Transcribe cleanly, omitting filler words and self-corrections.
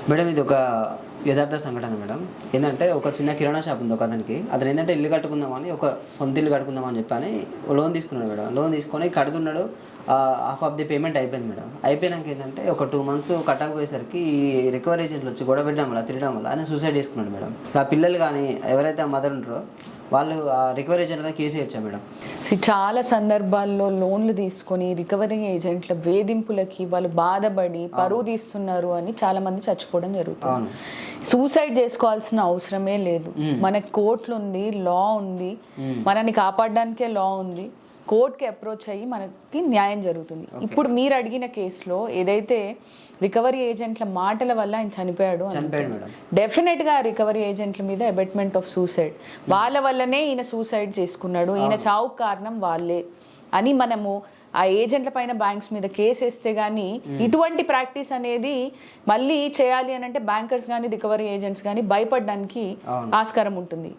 Madam ఇది ఒక యథార్థ సంఘటన మేడం. ఏంటంటే ఒక చిన్న కిరాణా షాప్ ఉంది ఒక అతనికి. అతను ఏంటంటే ఇల్లు కట్టుకుందామని ఒక సొంత ఇల్లు కట్టుకుందామని చెప్పని లోన్ తీసుకున్నాడు మేడం. లోన్ తీసుకొని కడుతున్నాడు. హాఫ్ ఆఫ్ ది పేమెంట్ అయిపోయింది మేడం. అయిపోయినాక ఏంటంటే ఒక 2 months కట్టకపోయేసరికి ఈ రికవరీ ఏజెంట్లు వచ్చి గొడవ పెట్టడం వల్ల తిరగడం వల్ల ఆయన సూసైడ్ చేసుకున్నాడు మేడం. ఆ పిల్లలు కానీ ఎవరైతే ఆ మదర్ ఉంటారో వాళ్ళు ఆ రికవరీ ఏజెంట్గా కేసు ఇచ్చారు మేడం. చాలా సందర్భాల్లో లోన్లు తీసుకొని రికవరీ ఏజెంట్ల వేధింపులకి వాళ్ళు బాధపడి పరువు తీస్తున్నారు అని చాలా మంది చచ్చిపోవడం జరుగుతుంది. సూసైడ్ చేసుకోవాల్సిన అవసరమే లేదు. మనకి కోర్టులు ఉంది, లా ఉంది, మనని కాపాడడానికే లా ఉంది. కోర్టుకి అప్రోచ్ అయ్యి మనకి న్యాయం జరుగుతుంది. ఇప్పుడు మీరు అడిగిన కేసులో ఏదైతే రికవరీ ఏజెంట్ల మాటల వల్ల ఆయన చనిపోయాడు, డెఫినెట్గా రికవరీ ఏజెంట్ల మీద అబెట్మెంట్ ఆఫ్ సూసైడ్, వాళ్ళ వల్లనే ఈయన సూసైడ్ చేసుకున్నాడు, ఈయన చావుకు కారణం వాళ్ళే అని మనము ఆ ఏజెంట్ల పైన బ్యాంక్స్ మీద కేసు వేస్తే కానీ ఇటువంటి ప్రాక్టీస్ అనేది మళ్ళీ చేయాలి అని అంటే బ్యాంకర్స్ కానీ రికవరీ ఏజెంట్స్ కానీ భయపడడానికి ఆస్కారం ఉంటుంది.